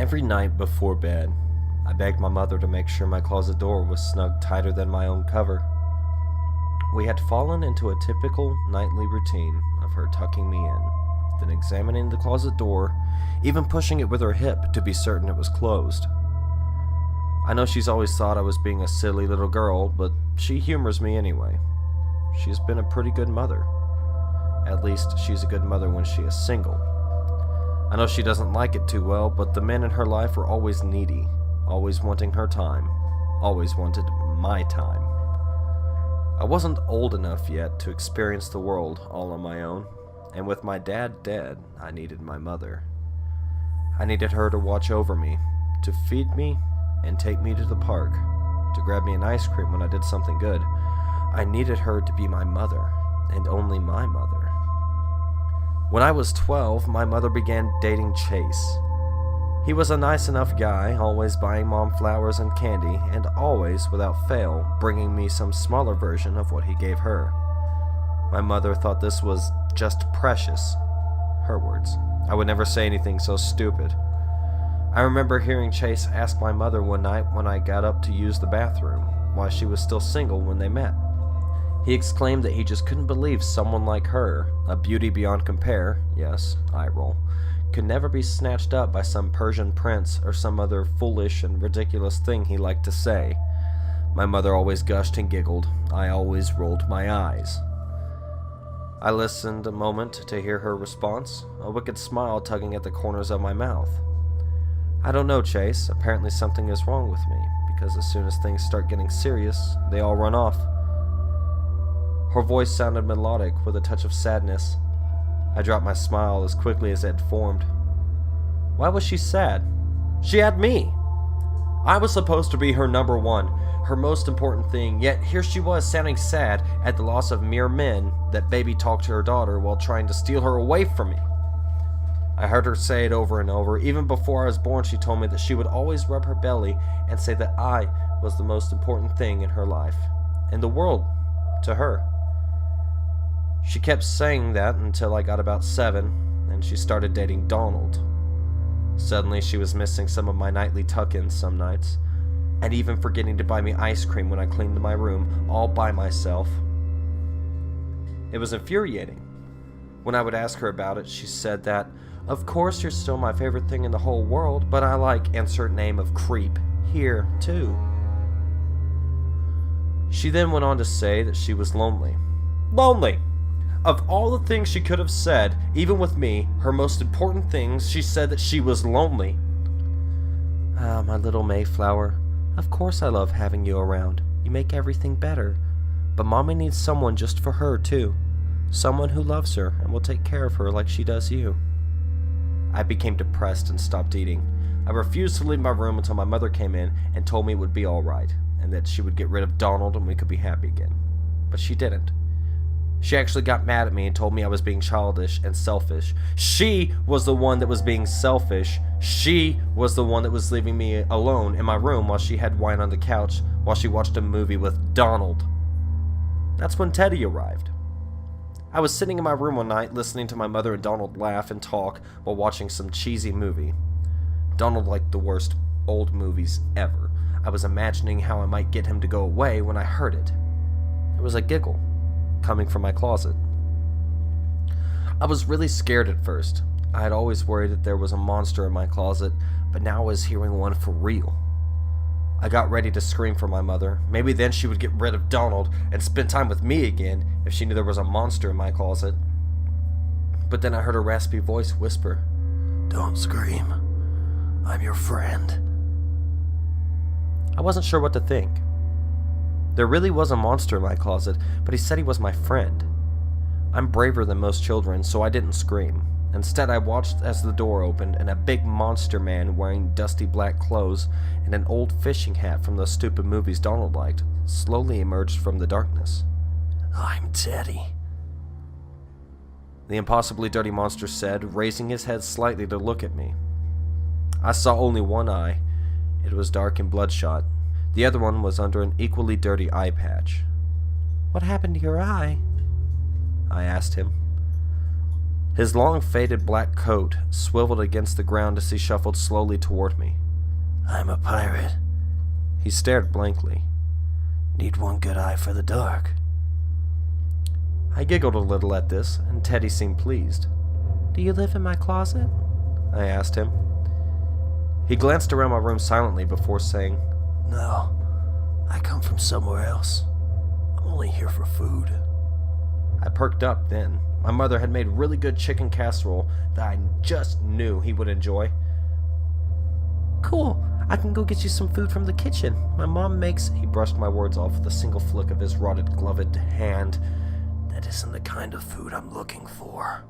Every night before bed, I begged my mother to make sure my closet door was snug tighter than my own cover. We had fallen into a typical nightly routine of her tucking me in, then examining the closet door, even pushing it with her hip to be certain it was closed. I know she's always thought I was being a silly little girl, but she humors me anyway. She's been a pretty good mother. At least, she's a good mother when she is single. I know she doesn't like it too well, but the men in her life were always needy, always wanting her time, always wanted my time. I wasn't old enough yet to experience the world all on my own, and with my dad dead, I needed my mother. I needed her to watch over me, to feed me, and take me to the park, to grab me an ice cream when I did something good. I needed her to be my mother, and only my mother. When I was 12, my mother began dating Chase. He was a nice enough guy, always buying Mom flowers and candy, and always, without fail, bringing me some smaller version of what he gave her. My mother thought this was just precious. Her words. I would never say anything so stupid. I remember hearing Chase ask my mother one night when I got up to use the bathroom, why she was still single when they met. He exclaimed that he just couldn't believe someone like her, a beauty beyond compare, yes, eye roll, could never be snatched up by some Persian prince or some other foolish and ridiculous thing he liked to say. My mother always gushed and giggled. I always rolled my eyes. I listened a moment to hear her response, a wicked smile tugging at the corners of my mouth. I don't know, Chase. Apparently something is wrong with me, because as soon as things start getting serious, they all run off. Her voice sounded melodic with a touch of sadness. I dropped my smile as quickly as it had formed. Why was she sad? She had me! I was supposed to be her number one, her most important thing, yet here she was sounding sad at the loss of mere men that baby talked to her daughter while trying to steal her away from me. I heard her say it over and over. Even before I was born, she told me that she would always rub her belly and say that I was the most important thing in her life, in the world, to her. She kept saying that until I got about 7, and she started dating Donald. Suddenly, she was missing some of my nightly tuck-ins some nights, and even forgetting to buy me ice cream when I cleaned my room all by myself. It was infuriating. When I would ask her about it, she said that, "Of course you're still my favorite thing in the whole world, but I like insert name of creep here, too." She then went on to say that she was lonely. Lonely! Of all the things she could have said, even with me, her most important things, she said that she was lonely. "Ah, my little Mayflower, of course I love having you around. You make everything better. But Mommy needs someone just for her, too. Someone who loves her and will take care of her like she does you." I became depressed and stopped eating. I refused to leave my room until my mother came in and told me it would be alright, and that she would get rid of Donald and we could be happy again. But she didn't. She actually got mad at me and told me I was being childish and selfish. She was the one that was being selfish. She was the one that was leaving me alone in my room while she had wine on the couch while she watched a movie with Donald. That's when Teddy arrived. I was sitting in my room one night listening to my mother and Donald laugh and talk while watching some cheesy movie. Donald liked the worst old movies ever. I was imagining how I might get him to go away when I heard it. It was a giggle coming from my closet. I was really scared at first. I had always worried that there was a monster in my closet, but now I was hearing one for real. I got ready to scream for my mother. Maybe then she would get rid of Donald and spend time with me again if she knew there was a monster in my closet. But then I heard a raspy voice whisper, "Don't scream. I'm your friend." I wasn't sure what to think. There really was a monster in my closet, but he said he was my friend. I'm braver than most children, so I didn't scream. Instead, I watched as the door opened and a big monster man wearing dusty black clothes and an old fishing hat from those stupid movies Donald liked slowly emerged from the darkness. "I'm Teddy," the impossibly dirty monster said, raising his head slightly to look at me. I saw only one eye. It was dark and bloodshot. The other one was under an equally dirty eye patch. "What happened to your eye?" I asked him. His long faded black coat swiveled against the ground as he shuffled slowly toward me. I'm a pirate. He stared blankly. Need one good eye for the dark. I giggled a little at this, and Teddy seemed pleased. Do you live in my closet? I asked him. He glanced around my room silently before saying, No, I come from somewhere else. I'm only here for food. I perked up then. My mother had made really good chicken casserole that I just knew he would enjoy. Cool, I can go get you some food from the kitchen. My mom makes... He brushed my words off with a single flick of his rotted gloved hand. That isn't the kind of food I'm looking for.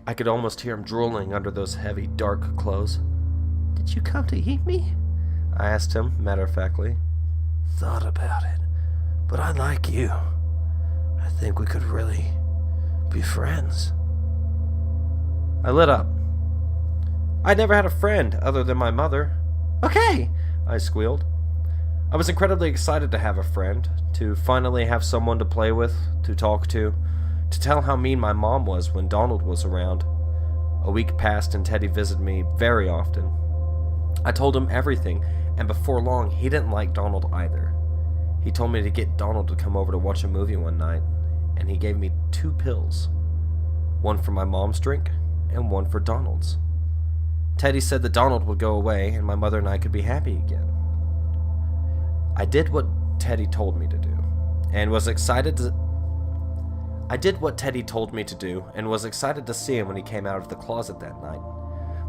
I could almost hear him drooling under those heavy, dark clothes. Did you come to eat me? I asked him, matter-of-factly. Thought about it, but I like you. I think we could really be friends. I lit up. I'd never had a friend other than my mother. Okay, I squealed. I was incredibly excited to have a friend, to finally have someone to play with, to talk to tell how mean my mom was when Donald was around. A week passed and Teddy visited me very often. I told him everything, and before long, he didn't like Donald either. He told me to get Donald to come over to watch a movie one night, and he gave me 2 pills. One for my mom's drink, and one for Donald's. Teddy said that Donald would go away, and my mother and I could be happy again. I did what Teddy told me to do, and was excited to... I did what Teddy told me to do, and was excited to see him when he came out of the closet that night.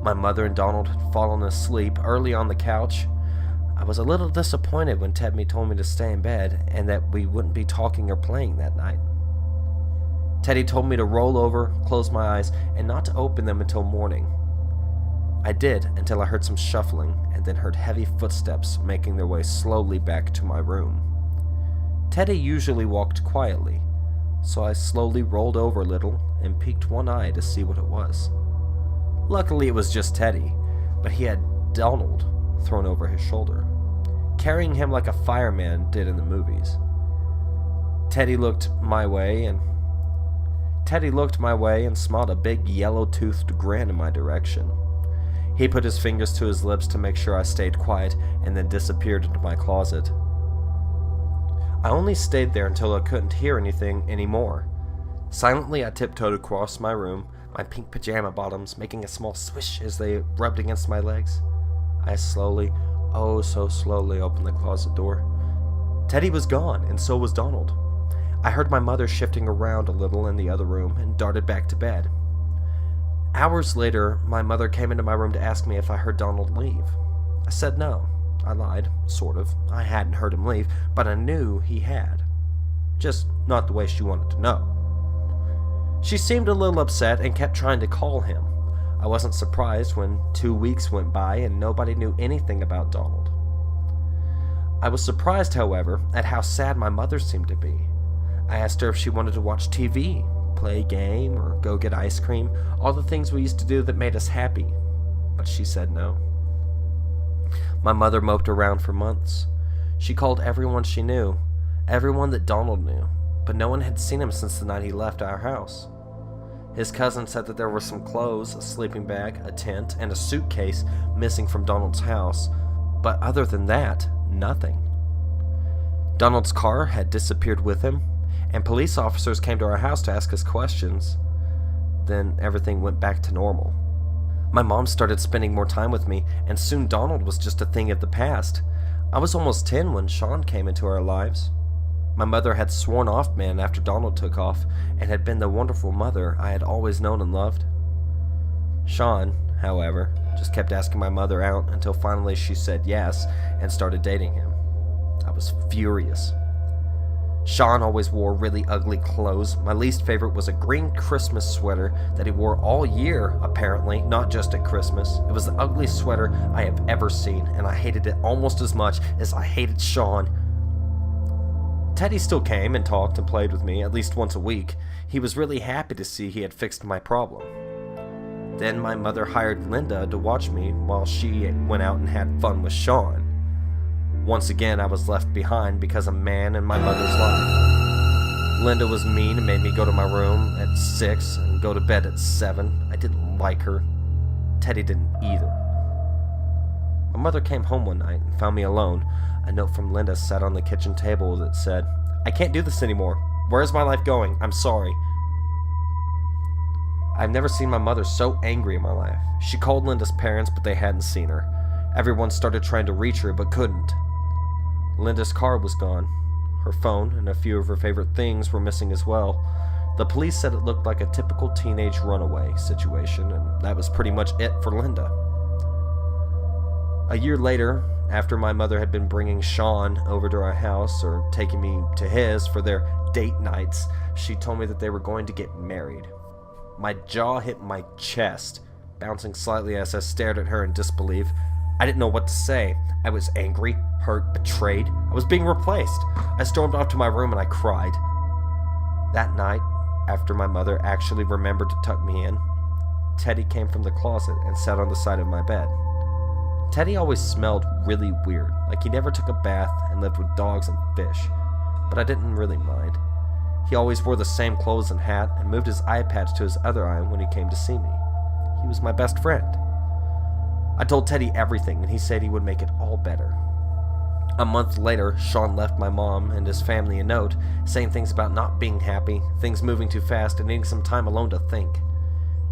My mother and Donald had fallen asleep early on the couch. I was a little disappointed when Teddy told me to stay in bed, and that we wouldn't be talking or playing that night. Teddy told me to roll over, close my eyes, and not to open them until morning. I did until I heard some shuffling, and then heard heavy footsteps making their way slowly back to my room. Teddy usually walked quietly, so I slowly rolled over a little and peeked one eye to see what it was. Luckily it was just Teddy, but he had Donald thrown over his shoulder, carrying him like a fireman did in the movies. Teddy looked my way and smiled a big yellow-toothed grin in my direction. He put his fingers to his lips to make sure I stayed quiet and then disappeared into my closet. I only stayed there until I couldn't hear anything anymore. Silently, I tiptoed across my room, my pink pajama bottoms making a small swish as they rubbed against my legs. I slowly, oh so slowly, opened the closet door. Teddy was gone, and so was Donald. I heard my mother shifting around a little in the other room and darted back to bed. Hours later, my mother came into my room to ask me if I heard Donald leave. I said no. I lied, sort of. I hadn't heard him leave, but I knew he had. Just not the way she wanted to know. She seemed a little upset and kept trying to call him. I wasn't surprised when 2 weeks went by and nobody knew anything about Donald. I was surprised, however, at how sad my mother seemed to be. I asked her if she wanted to watch TV, play a game, or go get ice cream, all the things we used to do that made us happy, but she said no. My mother moped around for months. She called everyone she knew, everyone that Donald knew, but no one had seen him since the night he left our house. His cousin said that there were some clothes, a sleeping bag, a tent, and a suitcase missing from Donald's house, but other than that, nothing. Donald's car had disappeared with him, and police officers came to our house to ask us questions. Then everything went back to normal. My mom started spending more time with me, and soon Donald was just a thing of the past. I was almost 10 when Sean came into our lives. My mother had sworn off men after Donald took off, and had been the wonderful mother I had always known and loved. Sean, however, just kept asking my mother out until finally she said yes and started dating him. I was furious. Sean always wore really ugly clothes. My least favorite was a green Christmas sweater that he wore all year, apparently, not just at Christmas. It was the ugliest sweater I have ever seen, and I hated it almost as much as I hated Sean. Teddy still came and talked and played with me at least once a week. He was really happy to see he had fixed my problem. Then my mother hired Linda to watch me while she went out and had fun with Sean. Once again, I was left behind because a man in my mother's life. Linda was mean and made me go to my room at 6 and go to bed at 7. I didn't like her. Teddy didn't either. My mother came home one night and found me alone. A note from Linda sat on the kitchen table that said, "I can't do this anymore. Where is my life going? I'm sorry." I've never seen my mother so angry in my life. She called Linda's parents, but they hadn't seen her. Everyone started trying to reach her, but couldn't. Linda's car was gone. Her phone and a few of her favorite things were missing as well. The police said it looked like a typical teenage runaway situation, and that was pretty much it for Linda. A year later, after my mother had been bringing Sean over to our house or taking me to his for their date nights, she told me that they were going to get married. My jaw hit my chest, bouncing slightly as I stared at her in disbelief. I didn't know what to say. I was angry, hurt, betrayed. I was being replaced. I stormed off to my room and I cried. That night, after my mother actually remembered to tuck me in, Teddy came from the closet and sat on the side of my bed. Teddy always smelled really weird, like he never took a bath and lived with dogs and fish, but I didn't really mind. He always wore the same clothes and hat and moved his eye patch to his other eye when he came to see me. He was my best friend. I told Teddy everything, and he said he would make it all better. A month later, Sean left my mom and his family a note saying things about not being happy, things moving too fast, and needing some time alone to think.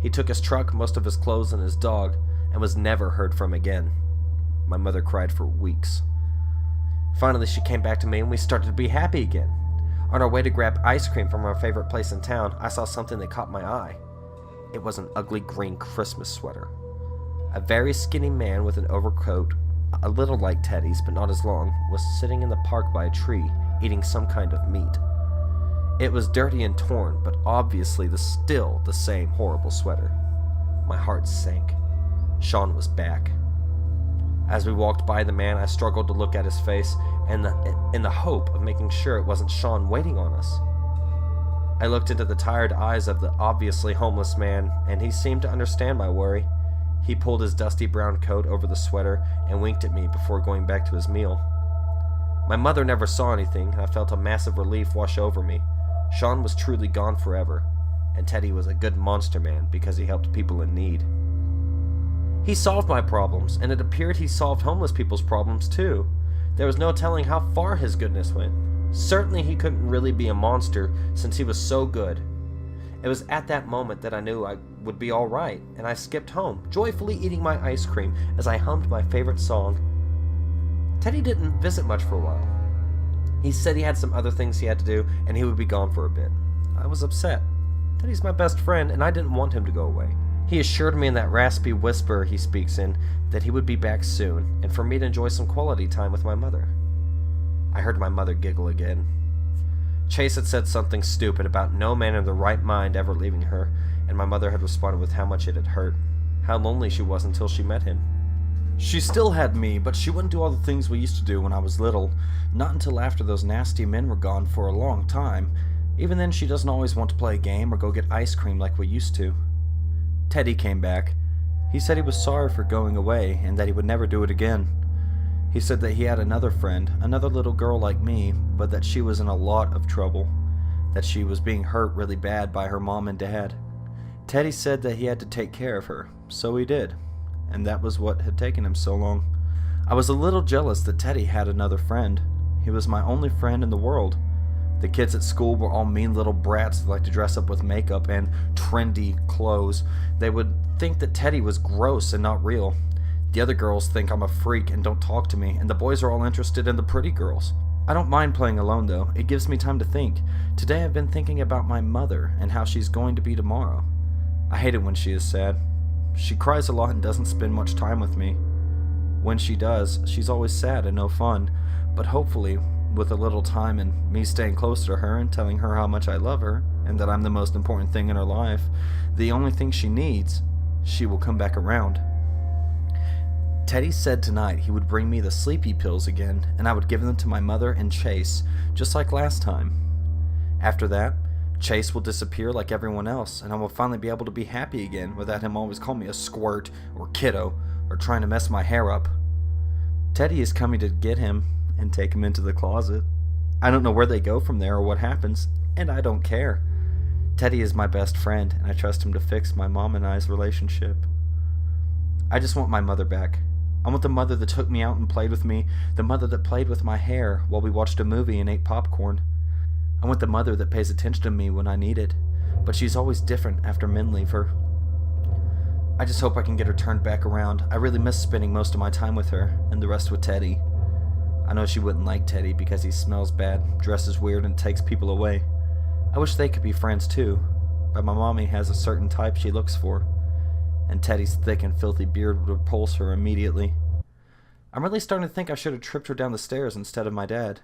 He took his truck, most of his clothes, and his dog, and was never heard from again. My mother cried for weeks. Finally, she came back to me, and we started to be happy again. On our way to grab ice cream from our favorite place in town, I saw something that caught my eye. It was an ugly green Christmas sweater. A very skinny man with an overcoat, a little like Teddy's but not as long, was sitting in the park by a tree, eating some kind of meat. It was dirty and torn, but obviously still the same horrible sweater. My heart sank. Sean was back. As we walked by the man, I struggled to look at his face in the hope of making sure it wasn't Sean waiting on us. I looked into the tired eyes of the obviously homeless man, and he seemed to understand my worry. He pulled his dusty brown coat over the sweater and winked at me before going back to his meal. My mother never saw anything, and I felt a massive relief wash over me. Sean was truly gone forever, and Teddy was a good monster man because he helped people in need. He solved my problems, and it appeared he solved homeless people's problems too. There was no telling how far his goodness went. Certainly he couldn't really be a monster since he was so good. It was at that moment that I knew I would be alright, and I skipped home, joyfully eating my ice cream as I hummed my favorite song. Teddy didn't visit much for a while. He said he had some other things he had to do, and he would be gone for a bit. I was upset. Teddy's my best friend, and I didn't want him to go away. He assured me in that raspy whisper he speaks in that he would be back soon, and for me to enjoy some quality time with my mother. I heard my mother giggle again. Chase had said something stupid about no man in their right mind ever leaving her, and my mother had responded with how much it had hurt, how lonely she was until she met him. She still had me, but she wouldn't do all the things we used to do when I was little, not until after those nasty men were gone for a long time. Even then, she doesn't always want to play a game or go get ice cream like we used to. Teddy came back. He said he was sorry for going away and that he would never do it again. He said that he had another friend, another little girl like me, but that she was in a lot of trouble, that she was being hurt really bad by her mom and dad. Teddy said that he had to take care of her, so he did, and that was what had taken him so long. I was a little jealous that Teddy had another friend. He was my only friend in the world. The kids at school were all mean little brats that liked to dress up with makeup and trendy clothes. They would think that Teddy was gross and not real. The other girls think I'm a freak and don't talk to me, and the boys are all interested in the pretty girls. I don't mind playing alone though. It gives me time to think. Today I've been thinking about my mother and how she's going to be tomorrow. I hate it when she is sad. She cries a lot and doesn't spend much time with me. When she does, she's always sad and no fun, but hopefully, with a little time and me staying close to her and telling her how much I love her and that I'm the most important thing in her life, the only thing she needs, she will come back around. Teddy said tonight he would bring me the sleepy pills again, and I would give them to my mother and Chase, just like last time. After that, Chase will disappear like everyone else, and I will finally be able to be happy again without him always calling me a squirt or kiddo or trying to mess my hair up. Teddy is coming to get him and take him into the closet. I don't know where they go from there or what happens. And I don't care. Teddy is my best friend, and I trust him to fix my mom and I's relationship. I just want my mother back. I want the mother that took me out and played with me, the mother that played with my hair while we watched a movie and ate popcorn. I want the mother that pays attention to me when I need it, but she's always different after men leave her. I just hope I can get her turned back around. I really miss spending most of my time with her, and the rest with Teddy. I know she wouldn't like Teddy because he smells bad, dresses weird, and takes people away. I wish they could be friends too, but my mommy has a certain type she looks for, and Teddy's thick and filthy beard would repulse her immediately. I'm really starting to think I should have tripped her down the stairs instead of my dad.